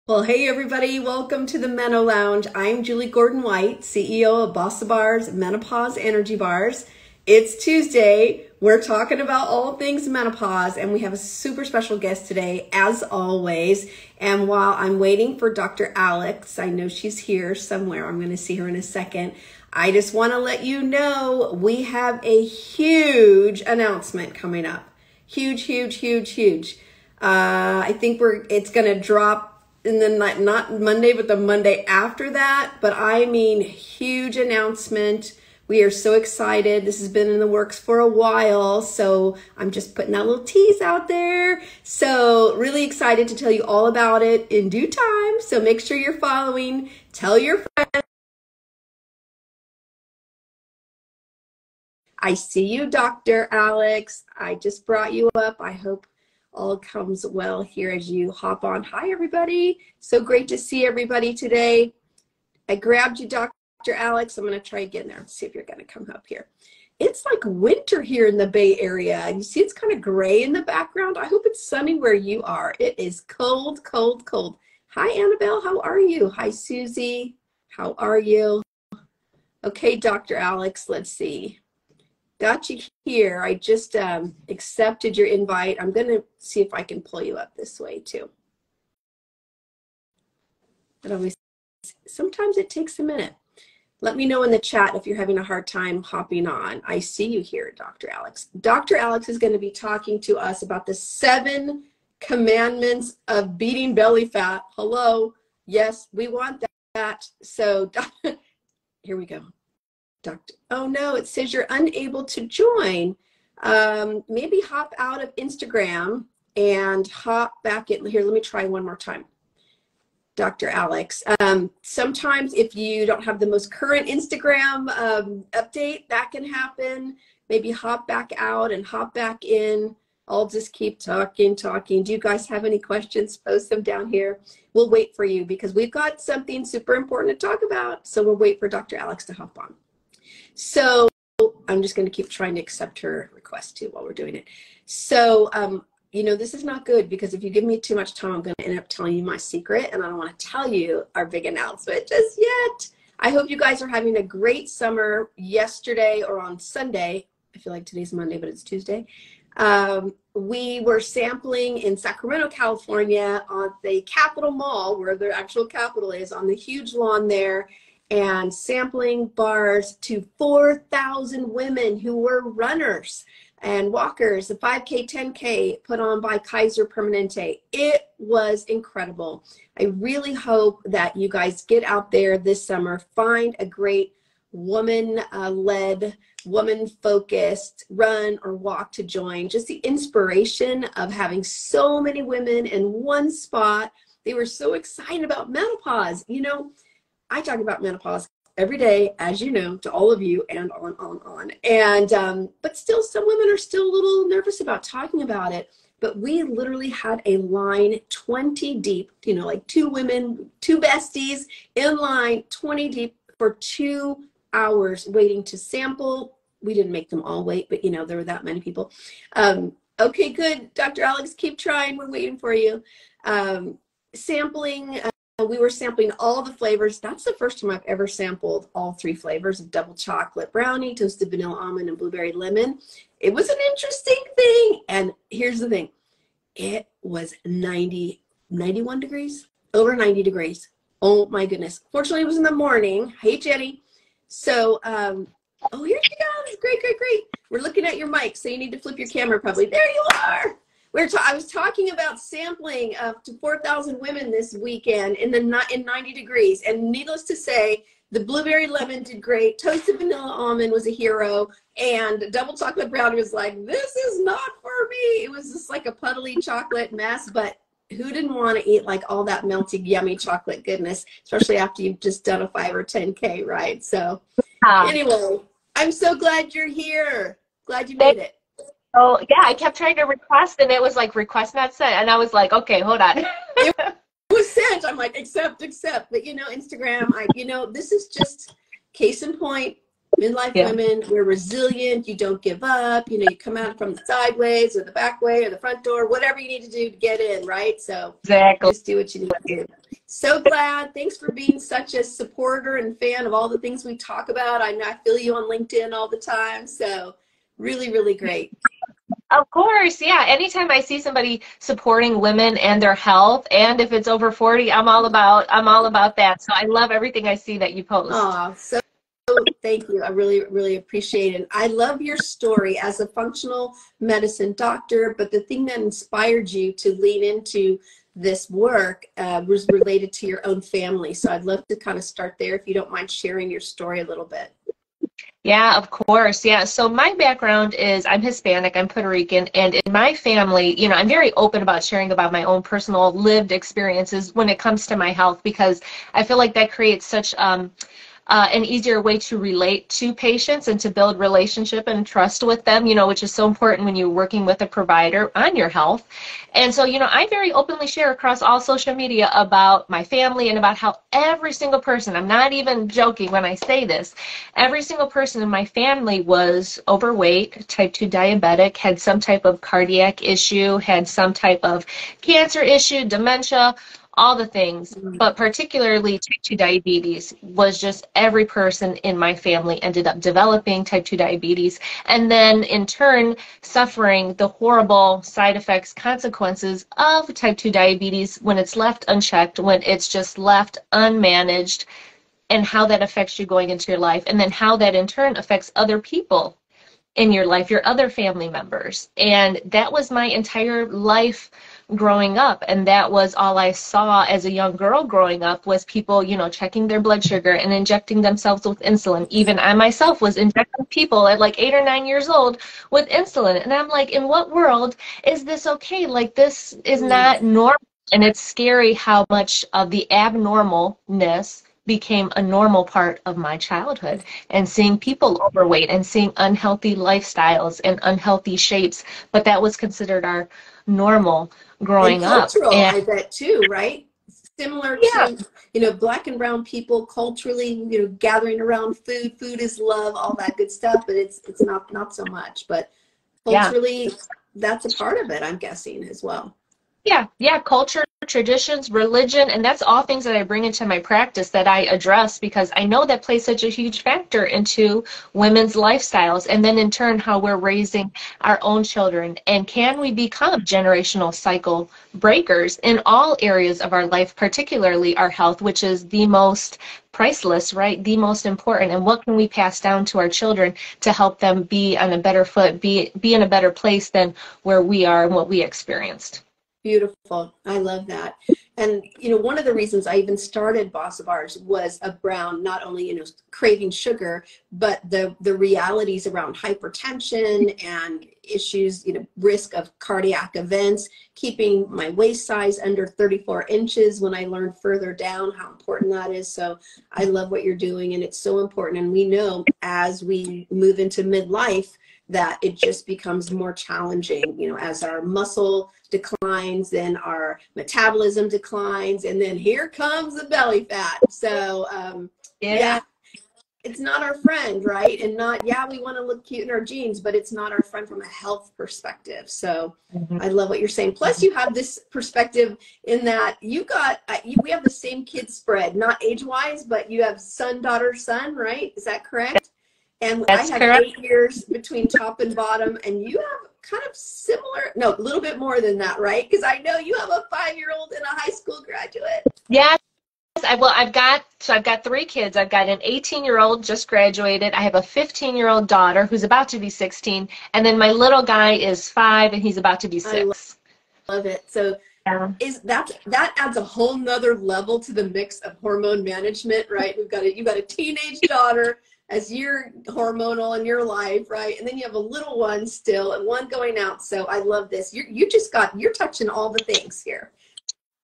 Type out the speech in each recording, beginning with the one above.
Well, hey everybody, welcome to the Meno Lounge. I'm Julie Gordon-White, CEO of Bossa Bars, Menopause Energy Bars. It's Tuesday. We're talking about all things menopause, and we have a super special guest today, as always. And while I'm waiting for Dr. Alex, I know she's here somewhere. I'm going to see her in a second. I just want to let you know we have a huge announcement coming up. Huge. I think it's going to drop. And then not Monday, but the Monday after that. But I mean, huge announcement. We are so excited. This has been in the works for a while. So I'm just putting that little tease out there. So really excited to tell you all about it in due time. So make sure you're following. Tell your friends. I see you, Dr. Alex. I just brought you up. I hope all comes well here as you hop on. Hi, everybody. So great to see everybody today. I grabbed you, Dr. Alex. I'm going to try again there. Let's see if you're going to come up here. It's like winter here in the Bay Area. You see it's kind of gray in the background. I hope it's sunny where you are. It is cold. Hi, Annabelle. How are you? Hi, Susie. How are you? Okay, Dr. Alex, let's see. Got you here. I just accepted your invite. I'm going to see if I can pull you up this way too. Sometimes it takes a minute. Let me know in the chat if you're having a hard time hopping on. I see you here, Dr. Alex. Dr. Alex is going to be talking to us about the 7 commandments of beating belly fat. Hello. Yes, we want that. So here we go. Oh no, it says you're unable to join. Maybe hop out of Instagram and hop back in. Here, let me try one more time. Dr. Alex, sometimes if you don't have the most current Instagram update, that can happen. Maybe hop back out and hop back in. I'll just keep talking. Do you guys have any questions? Post them down here. We'll wait for you because we've got something super important to talk about. So we'll wait for Dr. Alex to hop on. So I'm just going to keep trying to accept her request too while we're doing it. So, you know, this is not good because if you give me too much time, I'm going to end up telling you my secret, and I don't want to tell you our big announcement just yet. I hope you guys are having a great summer. Yesterday or on Sunday, I feel like today's Monday, but it's Tuesday. We were sampling in Sacramento, California on the Capitol Mall, where the actual Capitol is, on the huge lawn there, and sampling bars to 4,000 women who were runners and walkers, the 5K, 10K put on by Kaiser Permanente. It was incredible. I really hope that you guys get out there this summer, find a great woman-led, woman-focused run or walk to join. Just the inspiration of having so many women in one spot. They were so excited about menopause. You know, I talk about menopause every day, as you know, to all of you, and on. And, but still, some women are still a little nervous about talking about it. But we literally had a line 20 deep, you know, like 2 women, 2 besties in line 20 deep for 2 hours waiting to sample. We didn't make them all wait, but, you know, there were that many people. Okay, good. Dr. Alex, keep trying. We're waiting for you. Sampling. We were sampling all the flavors. That's the first time I've ever sampled all 3 flavors of double chocolate brownie, toasted vanilla almond, and blueberry lemon. It was an interesting thing. And here's the thing. It was 91 degrees, over 90 degrees. Oh my goodness. Fortunately, it was in the morning. Hey, Jenny. So, oh, here you go. Great. We're looking at your mic, so you need to flip your camera probably. There you are. I was talking about sampling to 4,000 women this weekend in 90 degrees. And needless to say, the blueberry lemon did great. Toasted vanilla almond was a hero. And double chocolate brownie was like, this is not for me. It was just like a puddly chocolate mess. But who didn't want to eat like all that melty, yummy chocolate goodness, especially after you've just done a 5 or 10K, right? So anyway, I'm so glad you're here. Glad you made it. Oh, yeah, I kept trying to request, and it was like, request not sent. And I was like, okay, hold on. It was sent. I'm like, accept. But, you know, Instagram, you know, this is just case in point. Midlife Yeah. women, we're resilient. You don't give up. You know, you come out from the sideways or the back way or the front door, whatever you need to do to get in, right? So Exactly. just do what you need to do. So glad. Thanks for being such a supporter and fan of all the things we talk about. I know I feel you on LinkedIn all the time. So really, really great. Of course, yeah. Anytime I see somebody supporting women and their health, and if it's over 40, I'm all about that. So I love everything I see that you post. Oh, so thank you. I really, really appreciate it. I love your story as a functional medicine doctor, but the thing that inspired you to lean into this work was related to your own family. So I'd love to kind of start there if you don't mind sharing your story a little bit. Yeah, of course. Yeah. So my background is I'm Hispanic, I'm Puerto Rican, and in my family, you know, I'm very open about sharing about my own personal lived experiences when it comes to my health because I feel like that creates such an easier way to relate to patients and to build relationship and trust with them, you know, which is so important when you're working with a provider on your health. And so, you know, I very openly share across all social media about my family and about how every single person, I'm not even joking when I say this, every single person in my family was overweight, type 2 diabetic, had some type of cardiac issue, had some type of cancer issue, dementia, all the things, but particularly type 2 diabetes was just every person in my family ended up developing type 2 diabetes and then in turn suffering the horrible side effects, consequences of type 2 diabetes when it's left unchecked, when it's just left unmanaged, and how that affects you going into your life, and then how that in turn affects other people in your life, your other family members. And that was my entire life growing up, and that was all I saw as a young girl growing up was people, you know, checking their blood sugar and injecting themselves with insulin. Even I myself was injecting people at like 8 or 9 years old with insulin, and I'm like, in what world is this okay? Like, this is not normal. And it's scary how much of the abnormalness became a normal part of my childhood, and seeing people overweight and seeing unhealthy lifestyles and unhealthy shapes, but that was considered our normal And growing up. cultural, And I bet too, right? Similar yeah, to, you know, black and brown people culturally, you know, gathering around food. Food is love, all that good stuff, but it's not so much. But yeah. culturally, that's a part of it, I'm guessing, as well. Yeah, culture, traditions, religion, and that's all things that I bring into my practice that I address because I know that plays such a huge factor into women's lifestyles and then in turn how we're raising our own children. And can we become generational cycle breakers in all areas of our life, particularly our health, which is the most priceless, right? The most important. And what can we pass down to our children to help them be on a better foot, be in a better place than where we are and what we experienced? Beautiful. I love that. And, you know, one of the reasons I even started Boss of Ours was around not only, you know, craving sugar, but the realities around hypertension and issues, you know, risk of cardiac events, keeping my waist size under 34 inches when I learned further down how important that is. So I love what you're doing, and it's so important. And we know as we move into midlife, that it just becomes more challenging, you know, as our muscle declines, then our metabolism declines, and then here comes the belly fat. So yeah, it's not our friend, right? And not, yeah, we want to look cute in our jeans, but it's not our friend from a health perspective. So I love what you're saying. Plus you have this perspective in that you got, we have the same kid spread, not age-wise, but you have son, daughter, son, right? Is that correct? And I That's have correct. 8 years between top and bottom, and you have kind of similar, no, a little bit more than that, right? Because I know you have a 5-year-old and a high school graduate. Yes, I've got 3 kids. I've got an 18-year-old just graduated. I have a 15-year-old daughter who's about to be 16, and then my little guy is 5 and he's about to be I 6. love it. So Yeah. that adds a whole nother level to the mix of hormone management, right? You've got a teenage daughter as you're hormonal in your life, right? And then you have a little one still and one going out. So I love this. You're touching all the things here.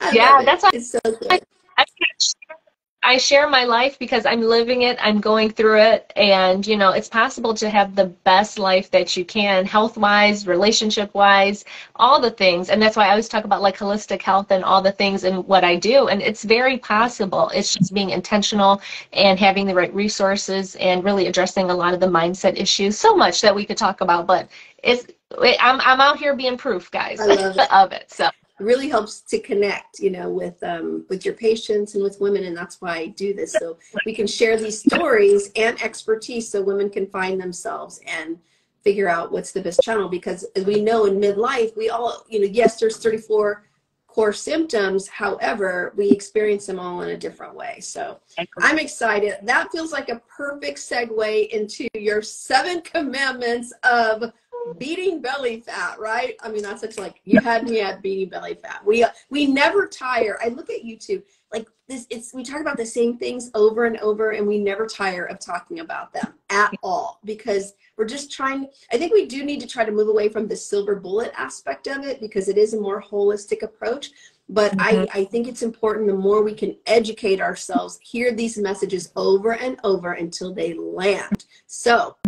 I love Yeah, it. that's all. It's so I, good. I can't share I share my life because I'm living it, I'm going through it, and you know, it's possible to have the best life that you can, health-wise, relationship-wise, all the things. And that's why I always talk about like holistic health and all the things in what I do. And it's very possible. It's just being intentional and having the right resources and really addressing a lot of the mindset issues. So much that we could talk about, but I'm out here being proof, guys, I love it. of it. So. It really helps to connect, you know, with your patients and with women, and that's why I do this, so we can share these stories and expertise so women can find themselves and figure out what's the best channel. Because as we know, in midlife, we all, you know, yes, there's 34 core symptoms, however, we experience them all in a different way. So I'm excited. That feels like a perfect segue into your 7 commandments of beating belly fat, right? I mean, that's such, like, you had me at beating belly fat. We never tire. I look at YouTube like this. We talk about the same things over and over, and we never tire of talking about them at all, because we're just trying. I think we do need to try to move away from the silver bullet aspect of it, because it is a more holistic approach. But I think it's important, the more we can educate ourselves, hear these messages over and over until they land. So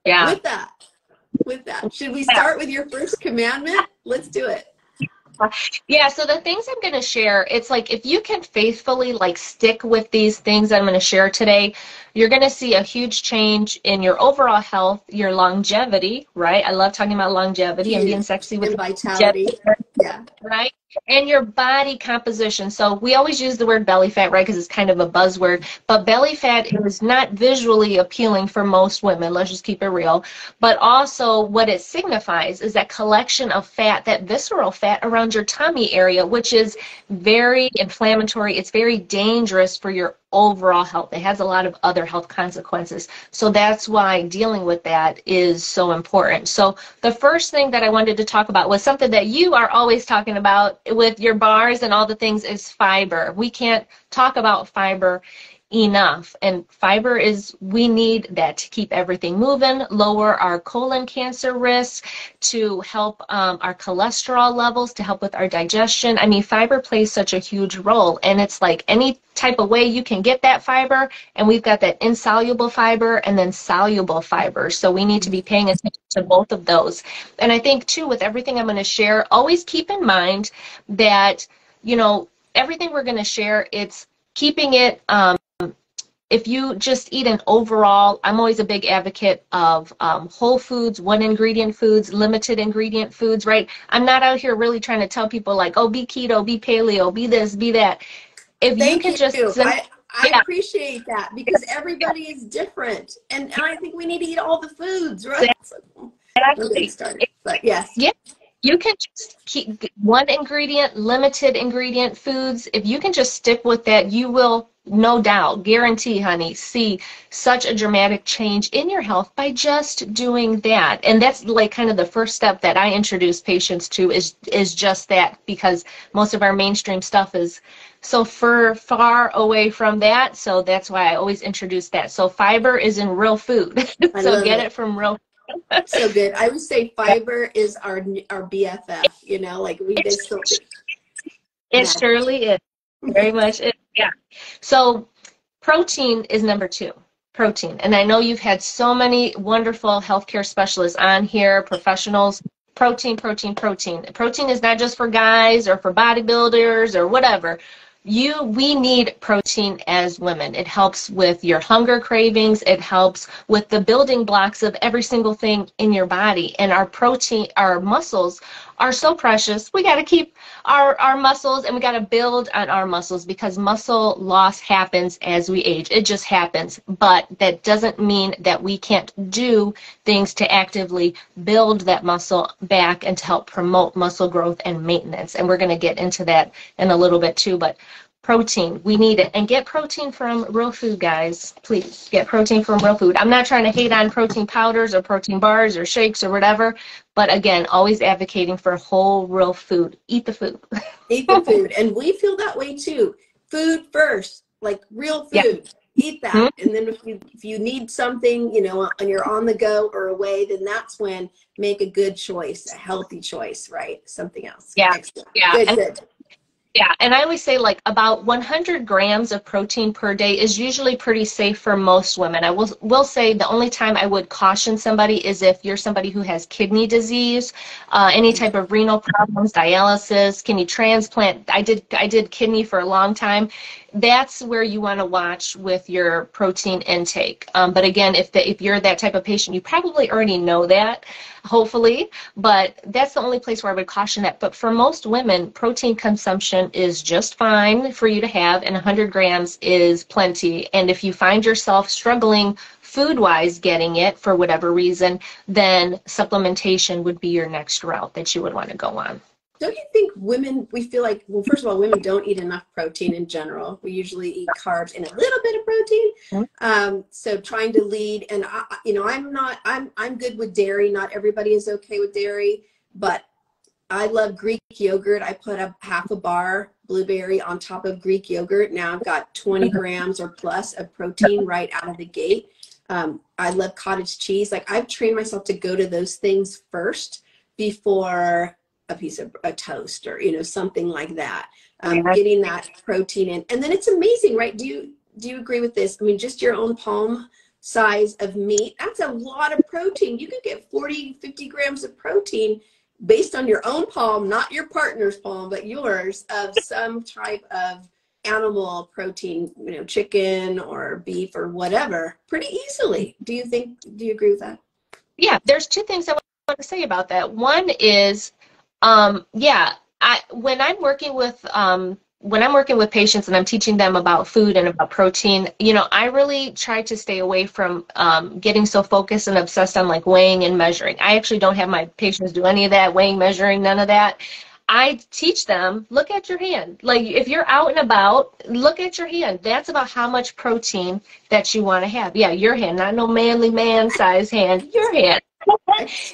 Yeah. with that, should we start with your first commandment? Let's do it. Yeah, so the things I'm going to share, it's like if you can faithfully like stick with these things I'm going to share today, you're going to see a huge change in your overall health, your longevity, right? I love talking about longevity and being sexy with vitality. Yeah. Right? And your body composition. So we always use the word belly fat, right? Because it's kind of a buzzword. But belly fat is not visually appealing for most women. Let's just keep it real. But also what it signifies is that collection of fat, that visceral fat around your tummy area, which is very inflammatory. It's very dangerous for your overall health. It has a lot of other health consequences. So that's why dealing with that is so important. So the first thing that I wanted to talk about was something that you are always talking about with your bars and all the things, is fiber. We can't talk about fiber enough. And fiber is, we need that to keep everything moving, lower our colon cancer risk, to help our cholesterol levels, to help with our digestion. I mean, fiber plays such a huge role, and it's like any type of way you can get that fiber, and we've got that insoluble fiber and then soluble fiber. So we need to be paying attention to both of those. And I think too, with everything I'm going to share, always keep in mind that, you know, everything we're going to share, it's keeping it, if you just eat an overall, I'm always a big advocate of whole foods, 1-ingredient foods, limited ingredient foods, right? I'm not out here really trying to tell people like, oh, be keto, be paleo, be this, be that. If you can just... I appreciate that, because everybody is different. And I think we need to eat all the foods, right? Exactly. But yes. Yeah. You can just keep 1-ingredient, limited ingredient foods. If you can just stick with that, you will, no doubt, guarantee, honey, see such a dramatic change in your health by just doing that. And that's like kind of the first step that I introduce patients to, is just that, because most of our mainstream stuff is so far away from that. So that's why I always introduce that. So fiber is in real food. So get it from real food. So good. I would say fiber is our BFF, you know, like we just don't. It surely is. Very much is. Yeah. So protein is number 2. Protein. And I know you've had so many wonderful healthcare specialists on here, professionals. Protein, protein, protein. Protein is not just for guys or for bodybuilders or whatever. We need protein as women. It helps with your hunger cravings. It helps with the building blocks of every single thing in your body. And our protein, our muscles are so precious. We got to keep our muscles, and we got to build on our muscles, because muscle loss happens as we age. It just happens. But that doesn't mean that we can't do things to actively build that muscle back and to help promote muscle growth and maintenance. And we're going to get into that in a little bit too. But protein, we need it. And get protein from real food, guys. Please get protein from real food. I'm not trying to hate on protein powders or protein bars or shakes or whatever, but again, always advocating for whole real food. Eat the food. Eat the food. And we feel that way too. Food first, like real food. Yeah. Eat that. Mm-hmm. And then if you need something, you know, and you're on the go or away, then that's when make a good choice, a healthy choice, right? Something else. Yeah. Excellent. Yeah. Good. Yeah, and I always say like about 100 grams of protein per day is usually pretty safe for most women. I will say the only time I would caution somebody is if you're somebody who has kidney disease, any type of renal problems, dialysis, kidney transplant. I did kidney for a long time. That's where you want to watch with your protein intake. But again, if you're that type of patient, you probably already know that, hopefully. But that's the only place where I would caution that. But for most women, protein consumption is just fine for you to have, and 100 grams is plenty. And if you find yourself struggling food-wise getting it for whatever reason, then supplementation would be your next route that you would want to go on. Don't you think women, we feel like, well, first of all, women don't eat enough protein in general. We usually eat carbs and a little bit of protein. So trying to lead, and I'm good with dairy. Not everybody is okay with dairy, but I love Greek yogurt. I put up half a bar blueberry on top of Greek yogurt. Now I've got 20 grams or plus of protein right out of the gate. I love cottage cheese. Like, I've trained myself to go to those things first before a piece of a toast or, something like that. Getting that protein in. And then it's amazing, right? Do you agree with this? I mean, just your own palm size of meat, that's a lot of protein. You could get 40, 50 grams of protein based on your own palm, not your partner's palm, but yours, of some type of animal protein, chicken or beef or whatever, pretty easily. Do you agree with that? Yeah, there's two things I want to say about that. One is, when I'm working with patients and I'm teaching them about food and about protein, I really try to stay away from getting so focused and obsessed on like weighing and measuring. I actually don't have my patients do any of that, weighing, measuring, none of that. I teach them, look at your hand. Like, if you're out and about, look at your hand. That's about how much protein that you want to have. Yeah, your hand, not no manly man size hand, your hand.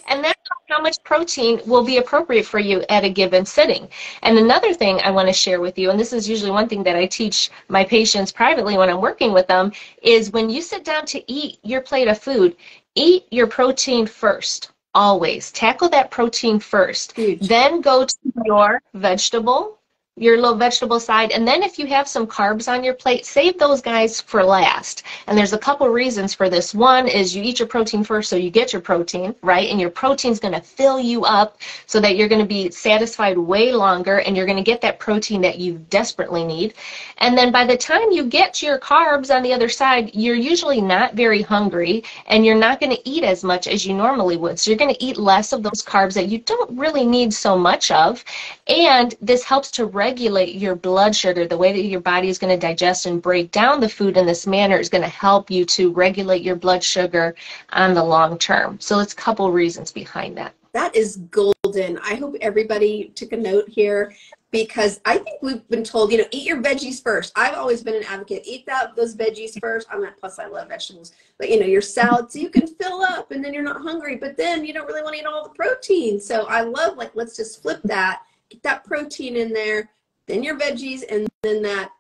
And that's how much protein will be appropriate for you at a given sitting. And another thing I want to share with you, and this is usually one thing that I teach my patients privately when I'm working with them, is when you sit down to eat your plate of food, eat your protein first. Always tackle that protein first. Huge. Then go to your little vegetable side, and then if you have some carbs on your plate, save those guys for last. And there's a couple reasons for this. One is you eat your protein first so you get your protein, right? And your protein's going to fill you up so that you're going to be satisfied way longer, and you're going to get that protein that you desperately need. And then by the time you get to your carbs on the other side, you're usually not very hungry, and you're not going to eat as much as you normally would. So you're going to eat less of those carbs that you don't really need so much of. And this helps to regulate your blood sugar. The way that your body is going to digest and break down the food in this manner is going to help you to regulate your blood sugar on the long term. So it's a couple reasons behind that. That is golden. I hope everybody took a note here, because I think we've been told, eat your veggies first. I've always been an advocate. Eat those veggies first. Plus I love vegetables. But, your salad, so you can fill up and then you're not hungry. But then you don't really want to eat all the protein. So I love, let's just flip that. Get that protein in there, then your veggies, and then that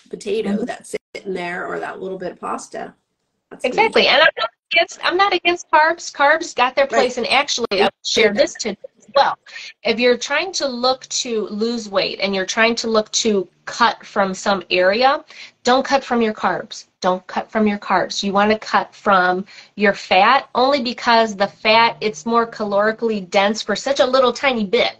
potato that's sitting there, or that little bit of pasta. That's exactly. And I'm not against carbs. Carbs got their place, right. And actually, I'll share this today as well. If you're trying to look to lose weight and you're trying to look to cut from some area, don't cut from your carbs. Don't cut from your carbs. You want to cut from your fat, only because the fat, it's more calorically dense for such a little tiny bit.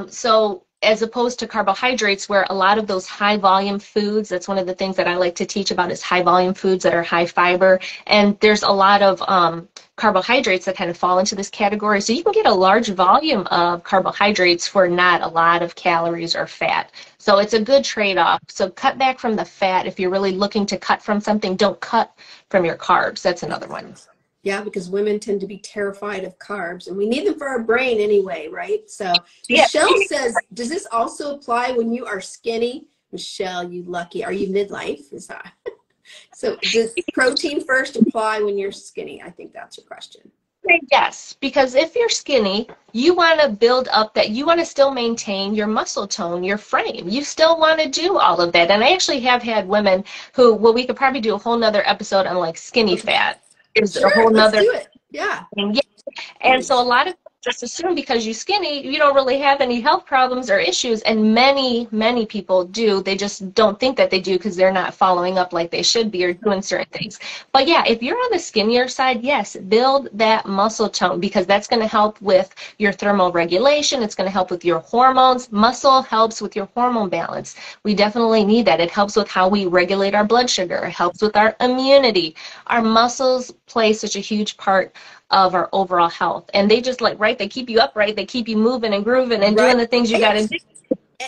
So as opposed to carbohydrates, where a lot of those high volume foods, that's one of the things that I like to teach about, is high volume foods that are high fiber. And there's a lot of carbohydrates that kind of fall into this category. So you can get a large volume of carbohydrates for not a lot of calories or fat. So it's a good trade-off. So cut back from the fat. If you're really looking to cut from something, don't cut from your carbs. That's another one. Yeah, because women tend to be terrified of carbs, and we need them for our brain anyway, right? So yeah. Michelle says, does this also apply when you are skinny? Michelle, you lucky. Are you midlife? Is that so? Does protein first apply when you're skinny? I think that's your question. Yes, because if you're skinny, you want to build up that, you want to still maintain your muscle tone, your frame. You still want to do all of that. And I actually have had women who, well, we could probably do a whole nother episode on like skinny fat. Is sure, a whole nother. Let's do it. Yeah. And so a lot of just assume because you're skinny, you don't really have any health problems or issues. And many, many people do. They just don't think that they do because they're not following up like they should be or doing certain things. But yeah, if you're on the skinnier side, yes, build that muscle tone because that's going to help with your thermal regulation. It's going to help with your hormones. Muscle helps with your hormone balance. We definitely need that. It helps with how we regulate our blood sugar. It helps with our immunity. Our muscles play such a huge part of our overall health, and they just they keep you upright, they keep you moving and grooving and doing the things you got to do.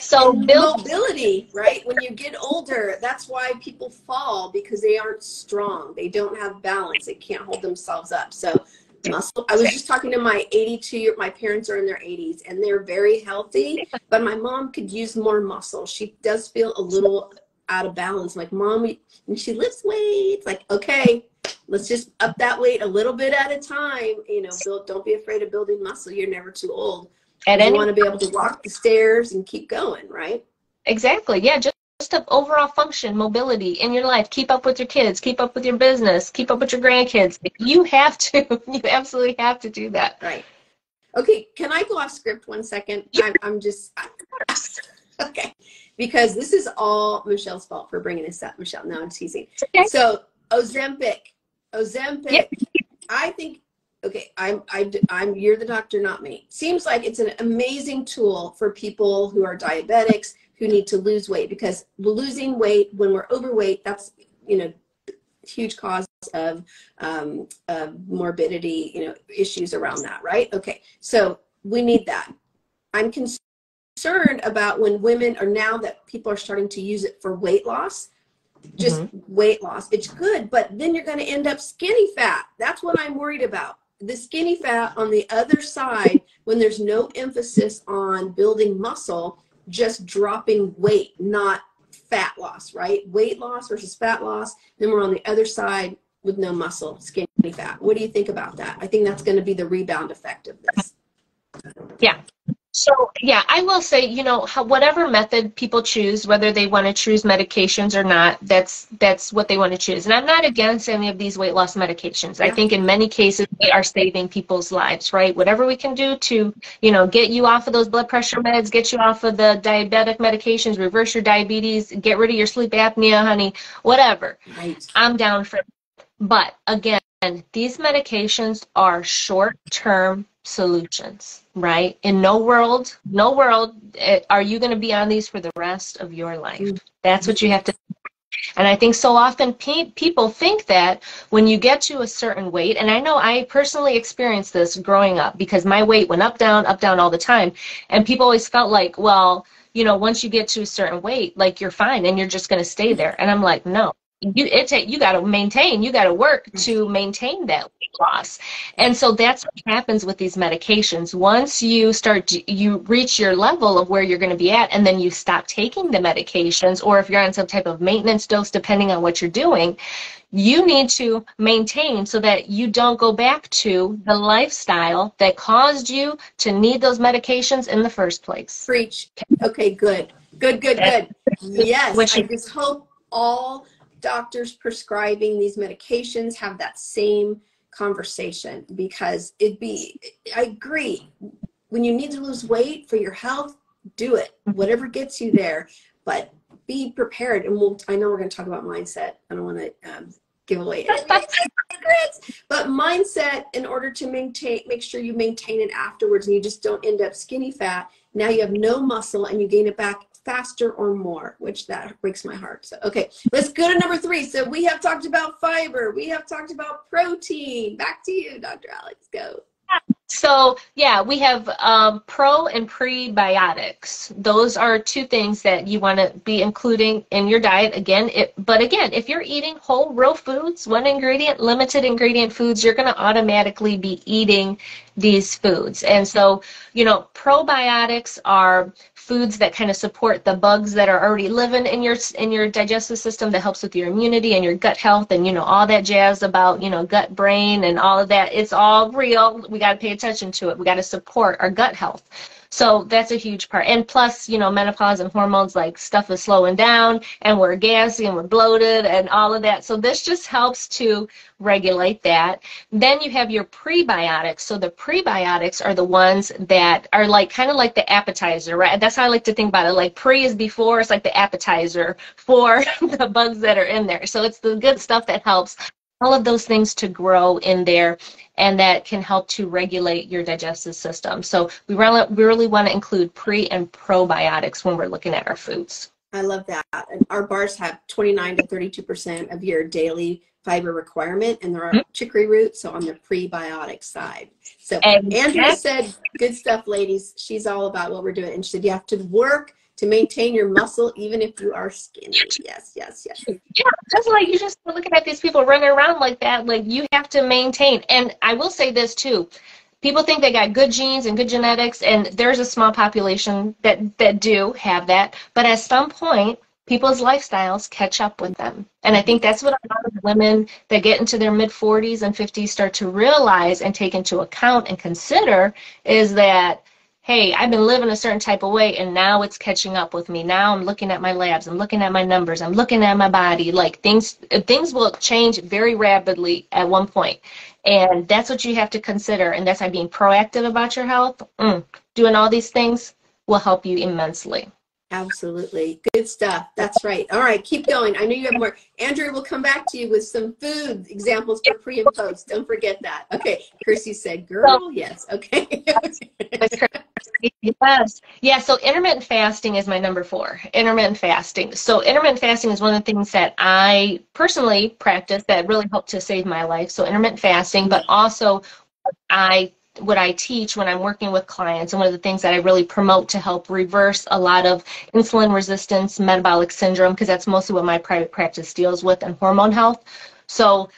So and mobility, right? When you get older, that's why people fall, because they aren't strong, they don't have balance, they can't hold themselves up. So muscle. I was just talking to my 82-year, my parents are in their 80s and they're very healthy, but my mom could use more muscle. She does feel a little out of balance. Like, Mom, and she lifts weights, like, okay, let's just up that weight a little bit at a time. You know, don't be afraid of building muscle. You're never too old. And you want to be able to walk the stairs and keep going, right? Exactly. Yeah, just to overall function, mobility in your life. Keep up with your kids, keep up with your business, keep up with your grandkids. You have to. You absolutely have to do that. Right. Okay, can I go off script 1 second? I'm just, okay. Because this is all Michelle's fault for bringing this up. Michelle, no, I'm teasing. Okay. So Ozempic, yep. I think, okay, you're the doctor, not me. Seems like it's an amazing tool for people who are diabetics, who need to lose weight, because losing weight when we're overweight, that's, you know, huge cause of morbidity, you know, issues around that, right? Okay, so we need that. I'm concerned about when women are, now that people are starting to use it for weight loss, just weight loss. It's good, but then you're going to end up skinny fat. That's what I'm worried about. The skinny fat on the other side, when there's no emphasis on building muscle, just dropping weight, not fat loss, right? Weight loss versus fat loss. Then we're on the other side with no muscle, skinny fat. What do you think about that? I think that's going to be the rebound effect of this. Yeah. So, yeah, I will say, you know, whatever method people choose, whether they want to choose medications or not, that's what they want to choose. And I'm not against any of these weight loss medications. Yeah. I think in many cases they are saving people's lives, right? Whatever we can do to, you know, get you off of those blood pressure meds, get you off of the diabetic medications, reverse your diabetes, get rid of your sleep apnea, honey, whatever. Right. I'm down for it. But again, these medications are short-term solutions, right? In no world are you going to be on these for the rest of your life. That's what you have to. And I think so often people think that when you get to a certain weight, and I know I personally experienced this growing up because my weight went up, down all the time. And people always felt like, well, you know, once you get to a certain weight, like you're fine and you're just going to stay there. And I'm like, no. You got to maintain, you got to work to maintain that weight loss. And so that's what happens with these medications. Once you reach your level of where you're going to be at, and then you stop taking the medications, or if you're on some type of maintenance dose, depending on what you're doing, you need to maintain so that you don't go back to the lifestyle that caused you to need those medications in the first place. Preach. Okay, good. Yes, I just hope all doctors prescribing these medications have that same conversation, because I agree, when you need to lose weight for your health, do it, whatever gets you there, but be prepared. And I know we're going to talk about mindset. I don't want to give away secrets, but mindset, in order to make sure you maintain it afterwards and you just don't end up skinny fat. Now you have no muscle and you gain it back faster or more, which that breaks my heart. So, okay, let's go to number 3. So we have talked about fiber. We have talked about protein. Back to you, Dr. Alex. Go. So, yeah, we have pro and prebiotics. Those are 2 things that you want to be including in your diet. But again, if you're eating whole, raw foods, 1 ingredient, limited ingredient foods, you're going to automatically be eating these foods. And so, you know, probiotics are foods that kind of support the bugs that are already living in your digestive system, that helps with your immunity and your gut health, and, you know, all that jazz about, you know, gut brain and all of that. It's all real. We got to pay attention to it. We got to support our gut health. So that's a huge part. And plus, you know, menopause and hormones, like stuff is slowing down and we're gassy and we're bloated and all of that. So this just helps to regulate that. Then you have your prebiotics. So the prebiotics are the ones that are like kind of like the appetizer, right? That's how I like to think about it. Like pre is before, it's like the appetizer for the bugs that are in there. So it's the good stuff that helps all of those things to grow in there, and that can help to regulate your digestive system. So we really want to include pre and probiotics when we're looking at our foods. I love that. And our bars have 29 to 32% of your daily fiber requirement, and they're chicory root, so on the prebiotic side. So Andrea said, good stuff, ladies. She's all about what we're doing. And she said, you have to work to maintain your muscle even if you are skinny. Yes, yes, yes. Yeah, just like you just looking at these people running around like that, like you have to maintain. And I will say this too. People think they got good genes and good genetics, and there's a small population that do have that. But at some point, people's lifestyles catch up with them. And I think that's what a lot of women that get into their mid-40s and 50s start to realize and take into account and consider is that, hey, I've been living a certain type of way, and now it's catching up with me. Now I'm looking at my labs, I'm looking at my numbers, I'm looking at my body. Like things will change very rapidly at one point. And that's what you have to consider. And that's why being proactive about your health, doing all these things will help you immensely. Absolutely. Good stuff. That's right. All right, keep going. I know you have more. Andrew will come back to you with some food examples for pre and post. Don't forget that. Okay. Kirsty said, girl, yes. Okay. Yes. Yeah, so intermittent fasting is my number 4, intermittent fasting. So intermittent fasting is one of the things that I personally practice that really helped to save my life. So intermittent fasting, but also what I teach when I'm working with clients, and one of the things that I really promote to help reverse a lot of insulin resistance, metabolic syndrome, because that's mostly what my private practice deals with, and hormone health. So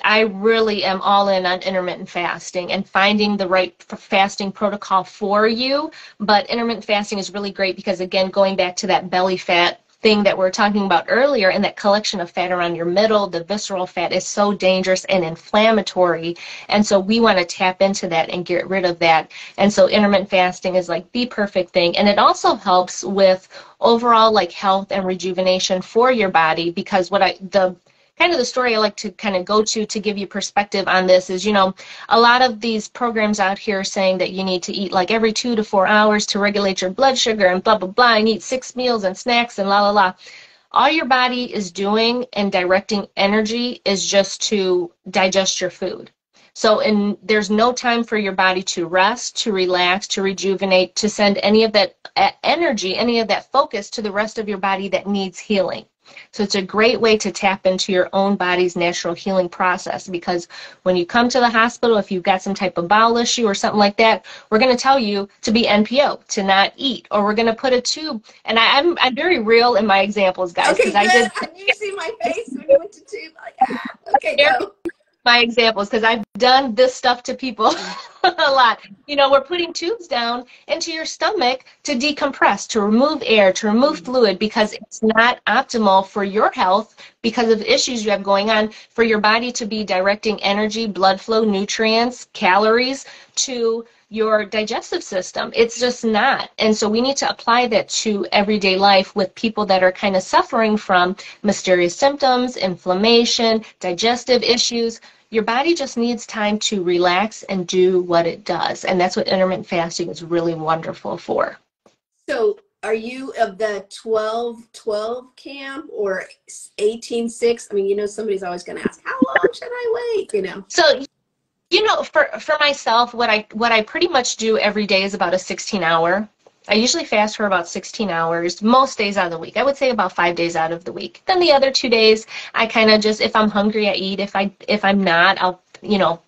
I really am all in on intermittent fasting and finding the right fasting protocol for you. But intermittent fasting is really great because, again, going back to that belly fat thing that we were talking about earlier, and that collection of fat around your middle, the visceral fat is so dangerous and inflammatory. And so we want to tap into that and get rid of that. And so intermittent fasting is like the perfect thing. And it also helps with overall like health and rejuvenation for your body, because the story I like to kind of go to give you perspective on this is, you know, a lot of these programs out here saying that you need to eat like every 2 to 4 hours to regulate your blood sugar and blah, blah, blah, and eat 6 meals and snacks and la, la, la. All your body is doing and directing energy is just to digest your food. So there's no time for your body to rest, to relax, to rejuvenate, to send any of that energy, any of that focus to the rest of your body that needs healing. So it's a great way to tap into your own body's natural healing process, because when you come to the hospital, if you've got some type of bowel issue or something like that, we're going to tell you to be NPO, to not eat, or we're going to put a tube. And I'm very real in my examples, guys. Okay, good. You see my face when you went to tube? Like, okay, go. My examples, because I've done this stuff to people a lot. You know, we're putting tubes down into your stomach to decompress, to remove air, to remove fluid, because it's not optimal for your health because of issues you have going on, for your body to be directing energy, blood flow, nutrients, calories to your digestive system. It's just not. And so we need to apply that to everyday life with people that are kind of suffering from mysterious symptoms, inflammation, digestive issues. Your body just needs time to relax and do what it does. And that's what intermittent fasting is really wonderful for. So are you of the 12-12 camp or 18-6? I mean, you know, somebody's always going to ask, how long should I wait? You know? So, you know, for myself, what I pretty much do every day is about a 16-hour. I usually fast for about 16 hours, most days out of the week. I would say about 5 days out of the week. Then the other 2 days, I kind of just, if I'm hungry, I eat. If I'm not, I'll, you know,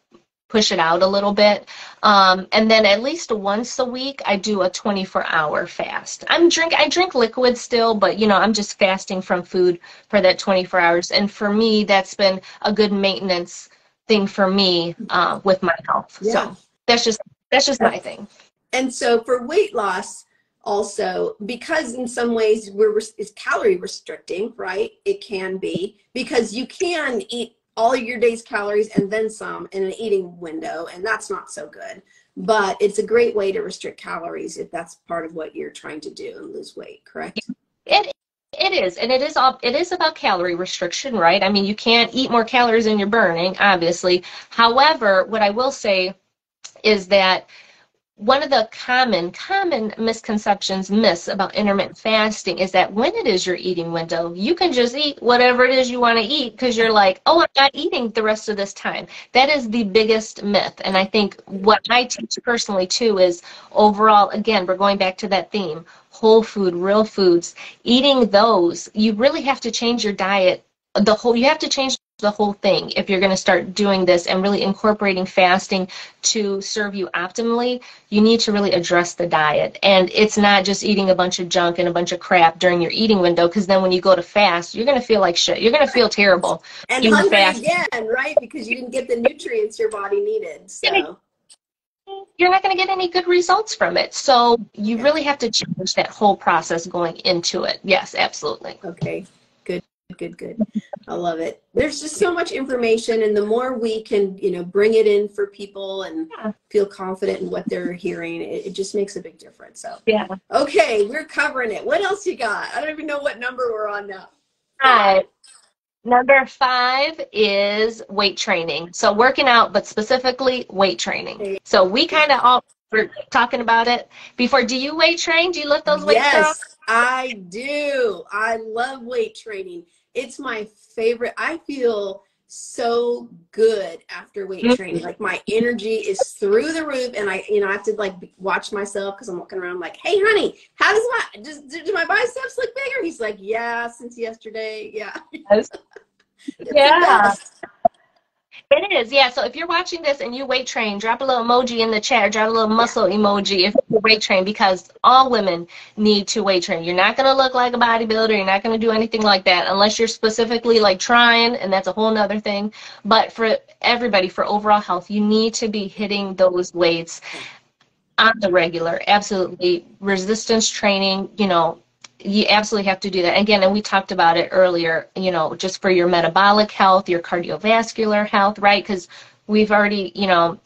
push it out a little bit. And then at least once a week, I do a 24-hour fast. I drink liquid still, but, you know, I'm just fasting from food for that 24 hours. And for me, that's been a good maintenance thing for me with my health. Yeah. So that's just my thing. And so for weight loss also, because in some ways it's calorie restricting, right? It can be, because you can eat all of your day's calories and then some in an eating window, and that's not so good. but it's a great way to restrict calories if that's part of what you're trying to do and lose weight, correct? It is, and it is about calorie restriction, right? I mean, you can't eat more calories than you're burning, obviously. However, what I will say is that one of the common myths about intermittent fasting is that when it is your eating window, you can just eat whatever it is you want to eat because you're like, oh, I'm not eating the rest of this time. That is the biggest myth. And I think what I teach personally too is overall, again, we're going back to that theme, whole food, real foods, eating those, you really have to change your diet. You have to change the whole thing if you're going to start doing this and really incorporating fasting to serve you optimally. You need to really address the diet, and it's not just eating a bunch of junk and a bunch of crap during your eating window, because then when you go to fast, you're going to feel like shit. You're going to feel terrible and hungry again, right? Because you didn't get the nutrients your body needed. So you're not going to get any good results from it. So you really have to change that whole process going into it. Yes, absolutely. Okay. Good. I love it. There's just so much information, and the more we can, bring it in for people and feel confident in what they're hearing, it just makes a big difference. So, okay, we're covering it. What else you got? I don't even know what number we're on now. All right. Number 5 is weight training. So working out, but specifically weight training. So we kind of all were talking about it before. Do you weight train? Do you lift those weights? Yes, I do. I love weight training. It's my favorite. I feel so good after weight training. Like my energy is through the roof, and I have to like watch myself because I'm walking around like, hey honey, how do my biceps look bigger? He's like, yeah, since yesterday. Yeah. Yeah. It is, yeah. So if you're watching this and you weight train, drop a little emoji in the chat, or drop a little muscle emoji if you weight train, because all women need to weight train. You're not going to look like a bodybuilder. You're not going to do anything like that unless you're specifically like trying, and that's a whole nother thing. But for everybody, for overall health, you need to be hitting those weights on the regular. Absolutely. Resistance training, you absolutely have to do that. Again, and we talked about it earlier, just for your metabolic health, your cardiovascular health, right? Because we've already,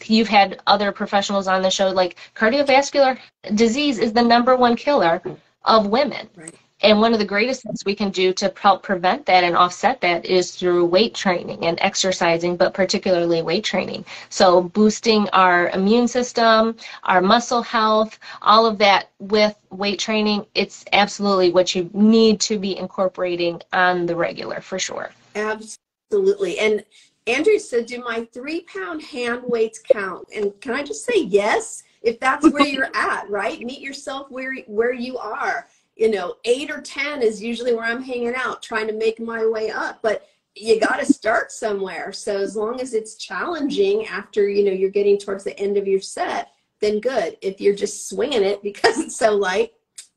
you've had other professionals on the show, like cardiovascular disease is the #1 killer of women. Right. And one of the greatest things we can do to help prevent that and offset that is through weight training and exercising, but particularly weight training. So boosting our immune system, our muscle health, all of that with weight training, it's absolutely what you need to be incorporating on the regular, for sure. Absolutely. And Andrew said, do my 3-pound hand weights count? And can I just say yes, if that's where you're at, right? Meet yourself where you are. 8 or 10 is usually where I'm hanging out, trying to make my way up. But you got to start somewhere. So as long as it's challenging after, you're getting towards the end of your set, then good. If you're just swinging it because it's so light,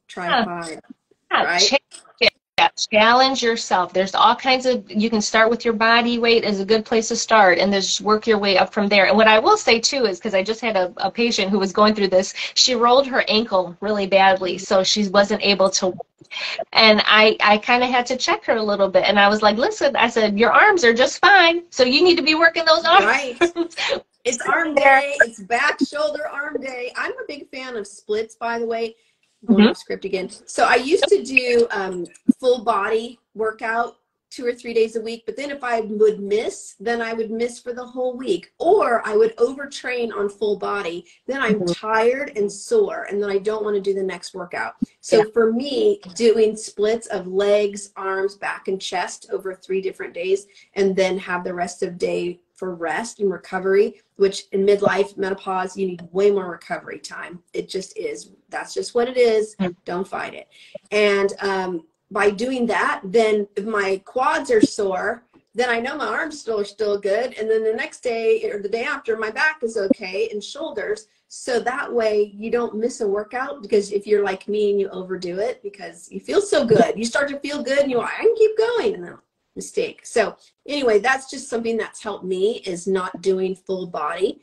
try 5. Right? Challenge yourself. There's all kinds of, you can start with your body weight is a good place to start, and then just work your way up from there. And what I will say too is, because I just had a patient who was going through this, she rolled her ankle really badly, so she wasn't able to, and I kind of had to check her a little bit, and I was like, listen, I said, your arms are just fine, so you need to be working those arms. Right. It's arm day, it's back, shoulder, arm day. I'm a big fan of splits, by the way. Going off script again. So I used to do full body workout 2 or 3 days a week, but then if I would miss, then I would miss for the whole week, or I would overtrain on full body. Then I'm tired and sore, and then I don't want to do the next workout. So for me, doing splits of legs, arms, back, and chest over 3 different days, and then have the rest of day for rest and recovery, which in midlife menopause, you need way more recovery time. It just is. That's just what it is. Don't fight it. And by doing that, then if my quads are sore, then I know my arms are still good. And then the next day or the day after, my back is okay, and shoulders. So that way you don't miss a workout, because if you're like me and you overdo it because you feel so good, you start to feel good and you're like, I can keep going. And then mistake. So anyway, that's just something that's helped me, is not doing full body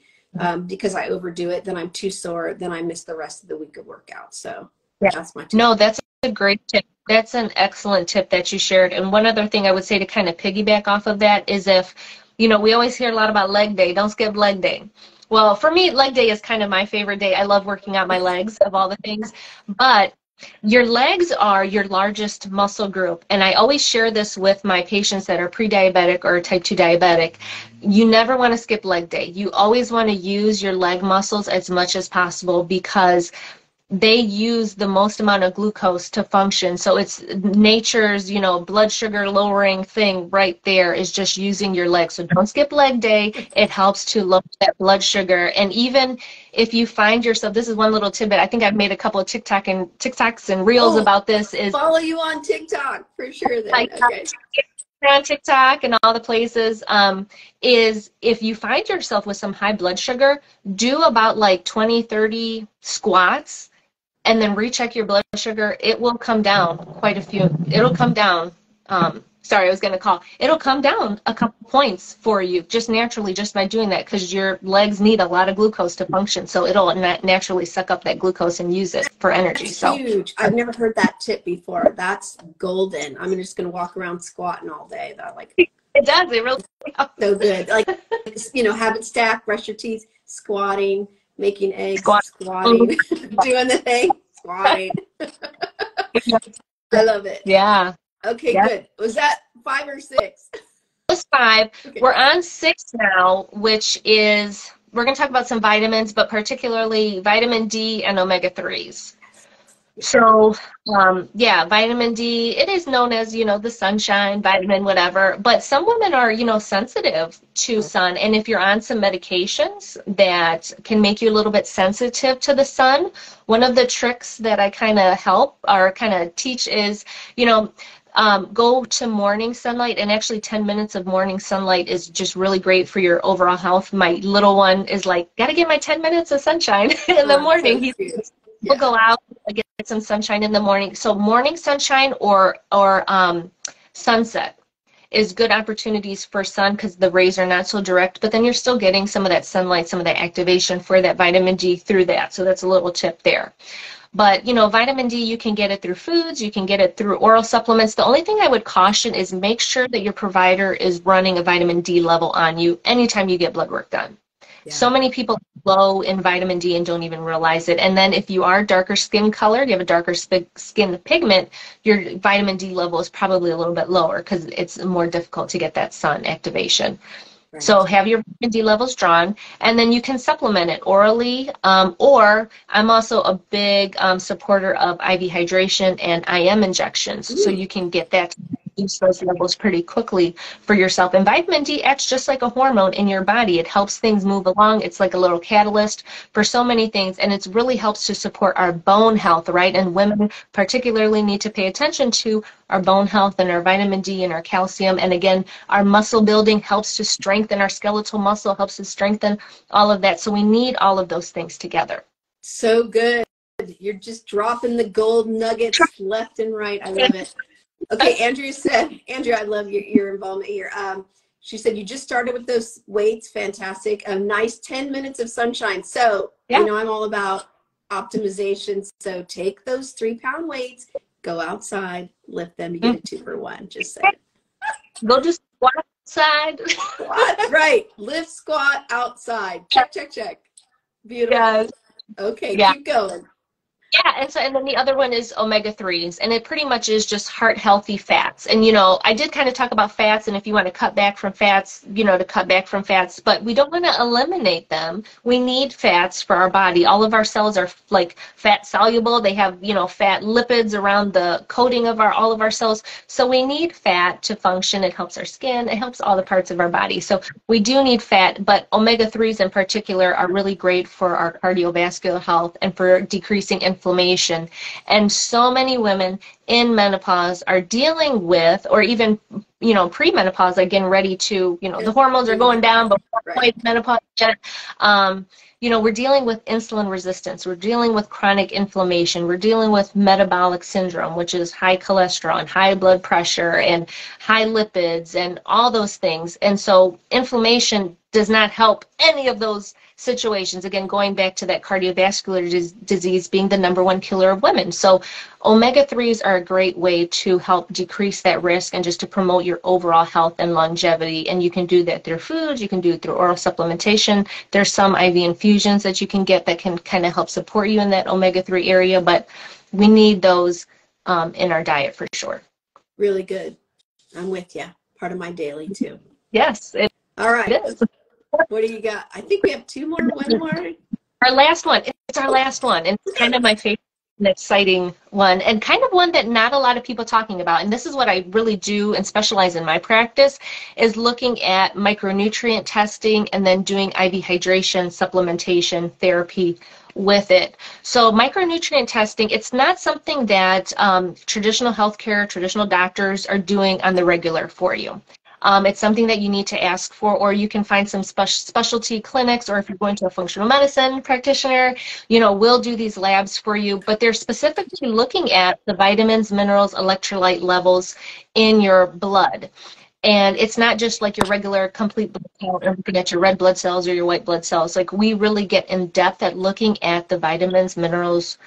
because I overdo it. Then I'm too sore. Then I miss the rest of the week of workout. So that's my tip. No, that's a great tip. That's an excellent tip that you shared. And one other thing I would say to kind of piggyback off of that is, if, we always hear a lot about leg day. Don't skip leg day. Well, for me, leg day is kind of my favorite day. I love working out my legs of all the things, but your legs are your largest muscle group. And I always share this with my patients that are pre-diabetic or type 2 diabetic. You never want to skip leg day. You always want to use your leg muscles as much as possible because they use the most amount of glucose to function. So it's nature's, blood sugar lowering thing right there is just using your legs. So don't skip leg day. It helps to lower that blood sugar. And even if you find yourself, this is one little tidbit, I think I've made a couple of TikToks and reels about this, is follow you on TikTok for sure then. Okay. On TikTok and all the places, is if you find yourself with some high blood sugar, do about like 20, 30 squats and then recheck your blood sugar. It will come down quite a few. It'll come down. It'll come down a couple points for you just naturally, just by doing that, because your legs need a lot of glucose to function. So it'll naturally suck up that glucose and use it for energy. That's huge. I've never heard that tip before. That's golden. I'm just going to walk around squatting all day. That it does. It really helps. So good. Like, have it stacked, brush your teeth, squatting, making eggs, squatting, doing the thing, squatting. I love it. Yeah. Okay, good. Was that 5 or 6? It was 5. Okay. We're on 6 now, which is, we're going to talk about some vitamins, but particularly vitamin D and omega-3s. So, vitamin D, it is known as, the sunshine, vitamin, whatever, but some women are, sensitive to sun. And if you're on some medications that can make you a little bit sensitive to the sun, one of the tricks that I kind of help or kind of teach is, go to morning sunlight, and actually 10 minutes of morning sunlight is just really great for your overall health. My little one is like, gotta get my 10 minutes of sunshine in the morning. We'll go out and get some sunshine in the morning. So morning sunshine or sunset is good opportunities for sun because the rays are not so direct, but then you're still getting some of that sunlight, some of that activation for that vitamin D through that. So that's a little tip there. But, vitamin D, you can get it through foods, you can get it through oral supplements. The only thing I would caution is make sure that your provider is running a vitamin D level on you anytime you get blood work done. Yeah. So many people are low in vitamin D and don't even realize it. And then if you are darker skin colored, you have a darker skin pigment, your vitamin D level is probably a little bit lower because it's more difficult to get that sun activation. Right. So have your vitamin D levels drawn, and then you can supplement it orally, or I'm also a big supporter of IV hydration and IM injections. Ooh. So you can get that to reduce those levels pretty quickly for yourself. And vitamin D acts just like a hormone in your body. It helps things move along. It's like a little catalyst for so many things, and it really helps to support our bone health, right? And women particularly need to pay attention to our bone health and our vitamin D and our calcium. And again, our muscle building helps to strengthen our skeletal muscle, helps to strengthen all of that. So we need all of those things together. So good. You're just dropping the gold nuggets left and right. I love it. Okay, Andrea, I love your involvement here. She said, you just started with those weights. Fantastic. A nice 10 minutes of sunshine. So, I'm all about optimization. So take those 3-pound weights, go outside, lift them, you get a 2 for 1. Just saying. Go just squat outside. Squat, right. Lift, squat, outside. Check, check, check. Beautiful. Yes. Okay, keep going. Yeah, and then the other one is omega-3s, and it pretty much is just heart-healthy fats. And, I did kind of talk about fats, and if you want to cut back from fats, to cut back from fats, but we don't want to eliminate them. We need fats for our body. All of our cells are, like, fat-soluble. They have, fat lipids around the coating of all of our cells. So we need fat to function. It helps our skin. It helps all the parts of our body. So we do need fat, but omega-3s in particular are really great for our cardiovascular health and for decreasing inflammation. And so many women in menopause are dealing with, or even, pre-menopause, like getting ready to, the hormones are going down, but quite menopause yet. you know, we're dealing with insulin resistance, we're dealing with chronic inflammation, we're dealing with metabolic syndrome, which is high cholesterol and high blood pressure and high lipids and all those things. And so inflammation does not help any of those situations. Again, going back to that cardiovascular disease being the #1 killer of women. So omega-3s are a great way to help decrease that risk and just to promote your overall health and longevity. And you can do that through foods, you can do it through oral supplementation. There's some IV infusions that you can get that can kind of help support you in that omega-3 area, but we need those in our diet for sure. Really good. I'm with you. Part of my daily too. Yes. All right. It is. What do you got? I think we have 2 more. 1 more. Our last one. It's our last one. And it's kind of my favorite and exciting one, and kind of one that not a lot of people talking about. And this is what I really do and specialize in my practice, is looking at micronutrient testing and then doing IV hydration, supplementation, therapy with it. So micronutrient testing, it's not something that traditional healthcare, traditional doctors are doing on the regular for you. It's something that you need to ask for, or you can find some specialty clinics, or if you're going to a functional medicine practitioner, you know, we'll do these labs for you, but they're specifically looking at the vitamins, minerals, electrolyte levels in your blood. And it's not just like your regular complete blood count or looking at your red blood cells or your white blood cells. Like, we really get in depth at looking at the vitamins, minerals,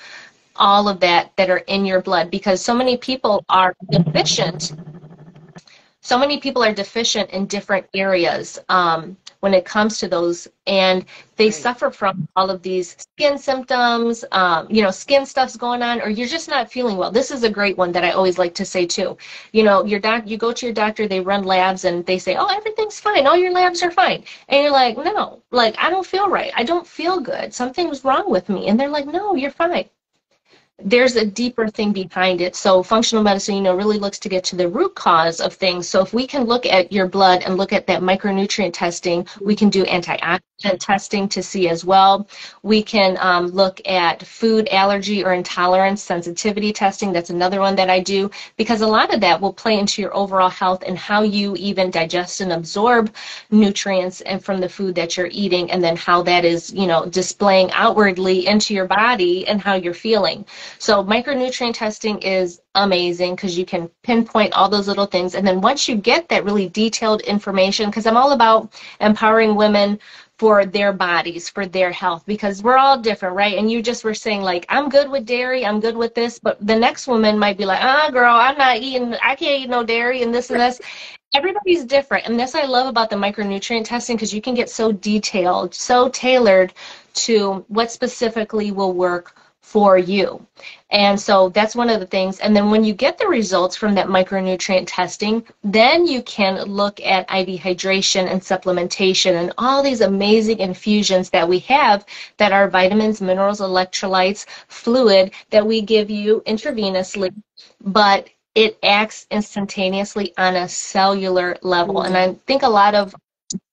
all of that are in your blood, because so many people are deficient. So many people are deficient in different areas when it comes to those, and they suffer from all of these skin symptoms, you know, skin stuff's going on, or you're just not feeling well. This is a great one that I always like to say too. You know, you go to your doctor, they run labs and they say, oh, everything's fine, all your labs are fine. And you're like, no, like, I don't feel right. I don't feel good. Something's wrong with me. And they're like, no, you're fine. There's a deeper thing behind it. So functional medicine, you know, really looks to get to the root cause of things. So if we can look at your blood and look at that micronutrient testing, we can do antioxidant testing to see as well. We can look at food allergy or intolerance sensitivity testing. That's another one that I do, because a lot of that will play into your overall health and how you even digest and absorb nutrients and from the food that you're eating, and then how that is, you know, displaying outwardly into your body and how you're feeling. So micronutrient testing is amazing, because you can pinpoint all those little things. And then once you get that really detailed information, because I'm all about empowering women for their bodies, for their health, because we're all different, right? And you just were saying, like, I'm good with dairy, I'm good with this, but the next woman might be like, girl, I'm not eating, I can't eat no dairy and this and this. Everybody's different. And that's what I love about the micronutrient testing, because you can get so detailed, so tailored to what specifically will work for you. And so that's one of the things. And then when you get the results from that micronutrient testing, then you can look at IV hydration and supplementation and all these amazing infusions that we have that are vitamins, minerals, electrolytes, fluid that we give you intravenously, but it acts instantaneously on a cellular level. And I think a lot of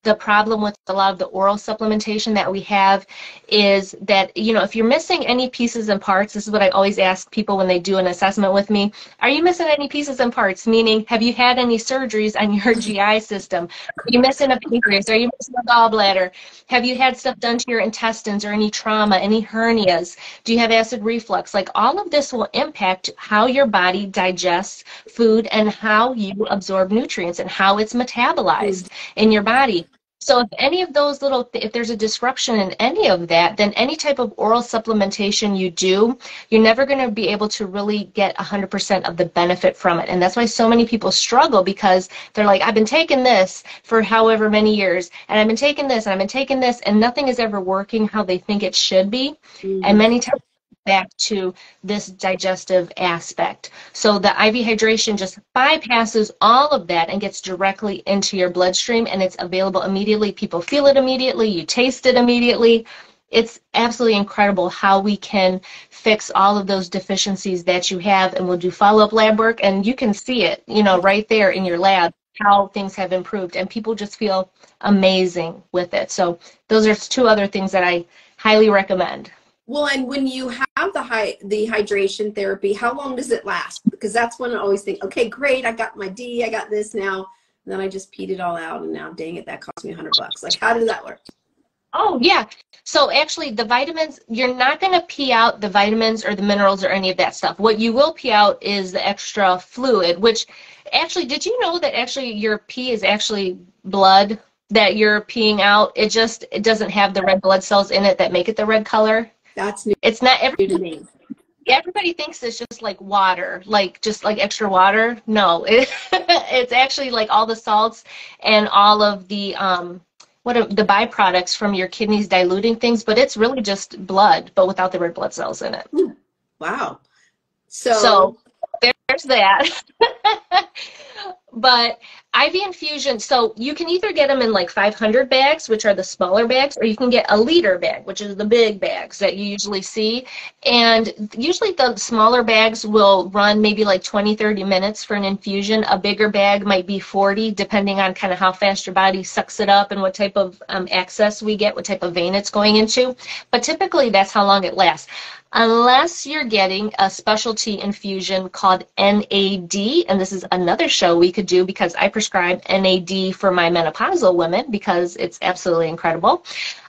the problem with a lot of the oral supplementation that we have is that, you know, if you're missing any pieces and parts, this is what I always ask people when they do an assessment with me, are you missing any pieces and parts? Meaning, have you had any surgeries on your GI system? Are you missing a pancreas? Are you missing a gallbladder? Have you had stuff done to your intestines, or any trauma, any hernias? Do you have acid reflux? Like, all of this will impact how your body digests food and how you absorb nutrients and how it's metabolized in your body. So if any of those if there's a disruption in any of that, then any type of oral supplementation you do, you're never going to be able to really get 100% of the benefit from it. And that's why so many people struggle, because they're like, I've been taking this for however many years, and I've been taking this, and I've been taking this, and nothing is ever working how they think it should be. And many times back to this digestive aspect. So the IV hydration just bypasses all of that and gets directly into your bloodstream, and it's available immediately. People feel it immediately. You taste it immediately. It's absolutely incredible how we can fix all of those deficiencies that you have, and we'll do follow-up lab work, and you can see it, you know, right there in your lab, how things have improved, and people just feel amazing with it. So those are 2 other things that I highly recommend. Well, and when you have the hydration therapy, how long does it last? Because that's when I always think, okay, great, I got my D, I got this now, and then I just peed it all out, and now, dang it, that cost me $100. Like, how does that work? Oh, yeah. So actually, the vitamins, you're not going to pee out the vitamins or the minerals or any of that stuff. What you will pee out is the extra fluid, which actually, did you know that actually your pee is actually blood that you're peeing out? It doesn't have the red blood cells in it that make it the red color. That's new It's not to me. everybody thinks it's just like water, like just like extra water. No, it's actually like all the salts and all of the the byproducts from your kidneys diluting things, but it's really just blood, but without the red blood cells in it. Wow. So there's that. But IV infusion, so you can either get them in like 500 bags, which are the smaller bags, or you can get a liter bag, which is the big bags that you usually see. And usually the smaller bags will run maybe like 20-30 minutes for an infusion. A bigger bag might be 40, depending on kind of how fast your body sucks it up and what type of access we get, what type of vein it's going into. But typically that's how long it lasts. Unless you're getting a specialty infusion called NAD, and this is another show we could do because I prescribe NAD for my menopausal women because it's absolutely incredible.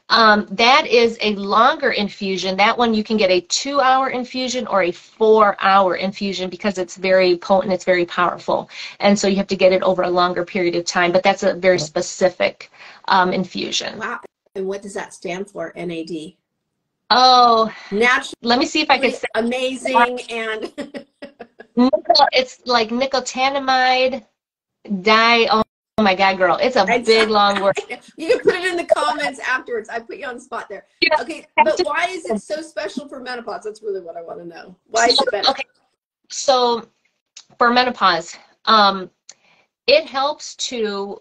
That is a longer infusion. That one you can get a 2-hour infusion or a 4-hour infusion because it's very potent, it's very powerful. And so you have to get it over a longer period of time, but that's a very specific infusion. Wow. And what does that stand for, NAD? Oh, naturally, let me see if I can say amazing and it's like nicotinamide oh my God, girl, it's a big long word. You can put it in the comments afterwards. I put you on the spot there. Yeah. Okay, but why is it so special for menopause? That's really what I want to know. Why is it better? Okay, so for menopause, it helps to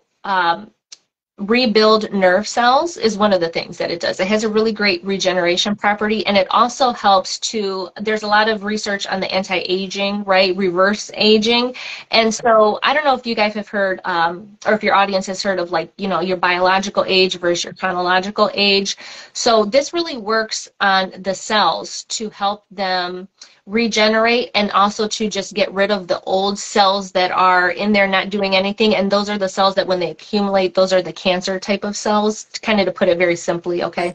rebuild nerve cells is one of the things that it does. It has a really great regeneration property, and it also helps to, there's a lot of research on the anti-aging, right, reverse aging. And so I don't know if you guys have heard, or if your audience has heard of, like, you know, your biological age versus your chronological age. So this really works on the cells to help them regenerate and also to just get rid of the old cells that are in there not doing anything. And those are the cells that when they accumulate, those are the cancer type of cells, kind of to put it very simply, okay?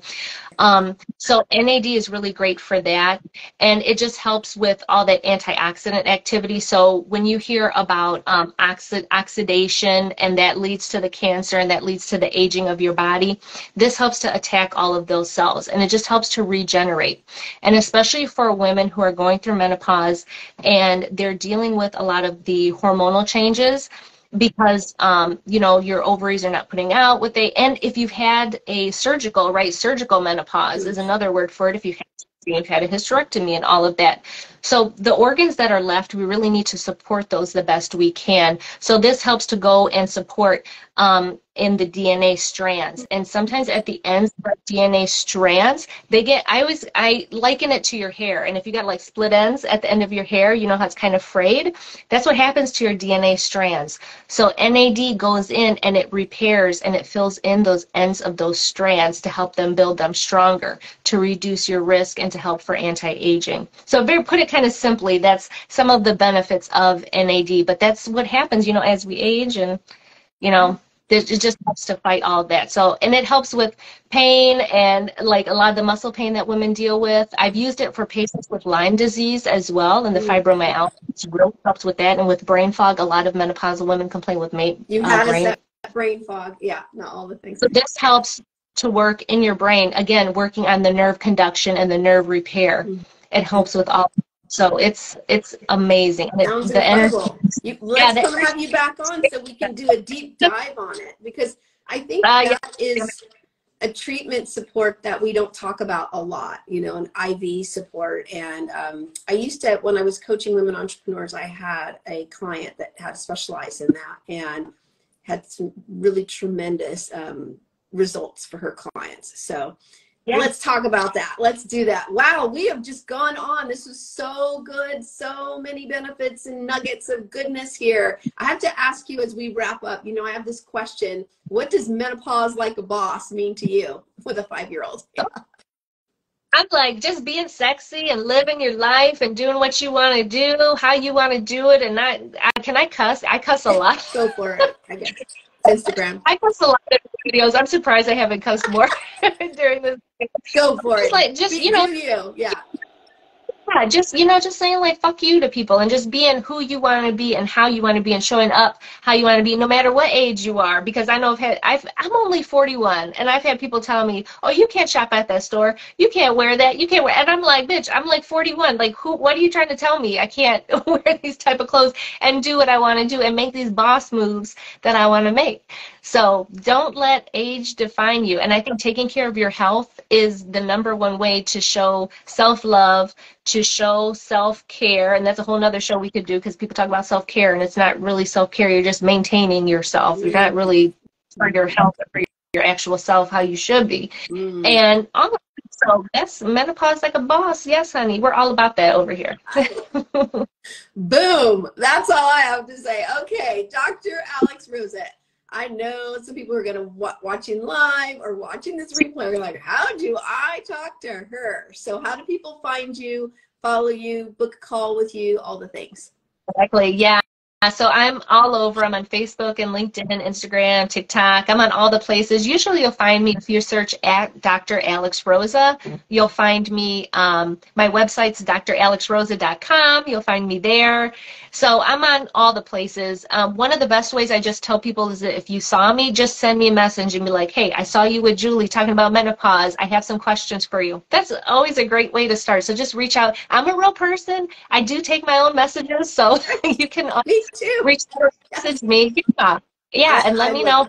So NAD is really great for that, and it just helps with all that antioxidant activity. So when you hear about oxidation and that leads to the cancer and that leads to the aging of your body, this helps to attack all of those cells, and it just helps to regenerate. And especially for women who are going through menopause and they're dealing with a lot of the hormonal changes, because you know, your ovaries are not putting out what they, and if you've had a surgical, right, surgical menopause is another word for it, if you've had a hysterectomy and all of that. So the organs that are left, we really need to support those the best we can. So this helps to go and support in the DNA strands. And sometimes at the ends of DNA strands, they get, I liken it to your hair. And if you got like split ends at the end of your hair, you know how it's kind of frayed? That's what happens to your DNA strands. So NAD goes in and it repairs and it fills in those ends of those strands to help them build them stronger, to reduce your risk and to help for anti-aging. So put it kind of simply, that's some of the benefits of NAD, but that's what happens, you know, as we age, and, you know, it just helps to fight all of that. So, and it helps with pain and like a lot of the muscle pain that women deal with. I've used it for patients with Lyme disease as well, and the fibromyalgia really helps with that, and with brain fog. A lot of menopausal women complain with you had that brain fog. Yeah, not all the things. So this helps to work in your brain, again, working on the nerve conduction and the nerve repair. It helps with all. So it's amazing. Sounds incredible. Let's come have you back on so we can do a deep dive on it, because I think that is a treatment support that we don't talk about a lot, you know, an IV support. And I used to, when I was coaching women entrepreneurs, I had a client that had specialized in that and had some really tremendous results for her clients. So let's talk about that. Let's do that. Wow, we have just gone on. This was so good. So many benefits and nuggets of goodness here. I have to ask you as we wrap up, you know, I have this question. What does menopause like a boss mean to you with a 5-year-old? I'm like, just being sexy and living your life and doing what you want to do, how you want to do it. And can I cuss? I cuss a lot. Go for it, I guess. Instagram. I post a lot of videos. I'm surprised I haven't cussed more during this. Go for it. Like, just, Be, you know, yeah. Yeah, just, you know, just saying like fuck you to people and just being who you want to be and how you want to be and showing up how you want to be no matter what age you are. Because I know I'm only 41 and I've had people tell me, oh, you can't shop at that store, you can't wear that, you can't wear, and I'm like, bitch, I'm like 41, like what are you trying to tell me? I can't wear these type of clothes and do what I want to do and make these boss moves that I want to make. So don't let age define you. And I think taking care of your health is the #1 way to show self-love, to show self-care. And that's a whole nother show we could do, because people talk about self-care and it's not really self-care. You're just maintaining yourself. You're not really for your health or for your actual self how you should be. And all of that. So that's menopause like a boss. Yes, honey. We're all about that over here. Boom. That's all I have to say. Okay, Dr. Alex Rosa. I know some people are going to watching live or watching this replay are like, how do I talk to her? So how do people find you, follow you, book a call with you, all the things? Exactly. Yeah. So I'm all over. I'm on Facebook and LinkedIn and Instagram, TikTok. I'm on all the places. Usually you'll find me if you search at Dr. Alex Rosa. You'll find me, my website's dralexrosa.com. You'll find me there. So I'm on all the places. One of the best ways I just tell people is that if you saw me, just send me a message and be like, hey, I saw you with Julie talking about menopause. I have some questions for you. That's always a great way to start. So just reach out. I'm a real person. I do take my own messages, so you can reach out or message me. Yeah, and let me know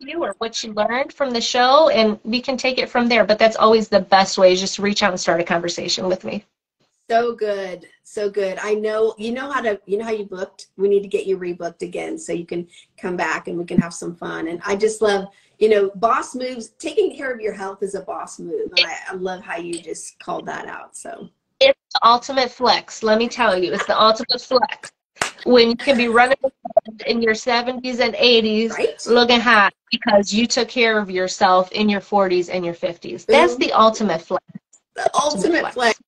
you or what you learned from the show, and we can take it from there. But that's always the best way, is just to reach out and start a conversation with me. So good. So good. I know, you know how you booked. We need to get you rebooked again so you can come back and we can have some fun. And I just love, you know, boss moves. Taking care of your health is a boss move. And I love how you just called that out. So it's the ultimate flex. Let me tell you, it's the ultimate flex. When you can be running in your 70s and 80s, right, looking hot because you took care of yourself in your 40s and your 50s. That's the ultimate flex. The ultimate flex.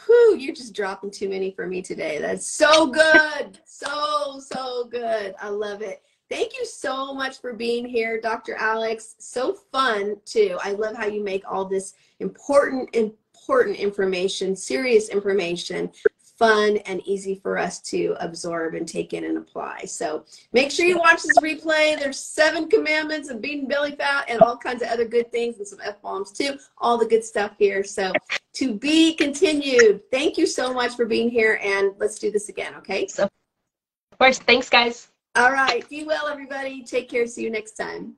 Whew, you're just dropping too many for me today. That's so good. So good. I love it. Thank you so much for being here, Dr. Alex. So fun, too. I love how you make all this important information, serious information, fun and easy for us to absorb and take in and apply. So make sure you watch this replay. There's 7 commandments of beating belly fat and all kinds of other good things and some F-bombs too. All the good stuff here. So to be continued. Thank you so much for being here, and let's do this again, okay? So, of course. Thanks, guys. All right. Be well, everybody. Take care. See you next time.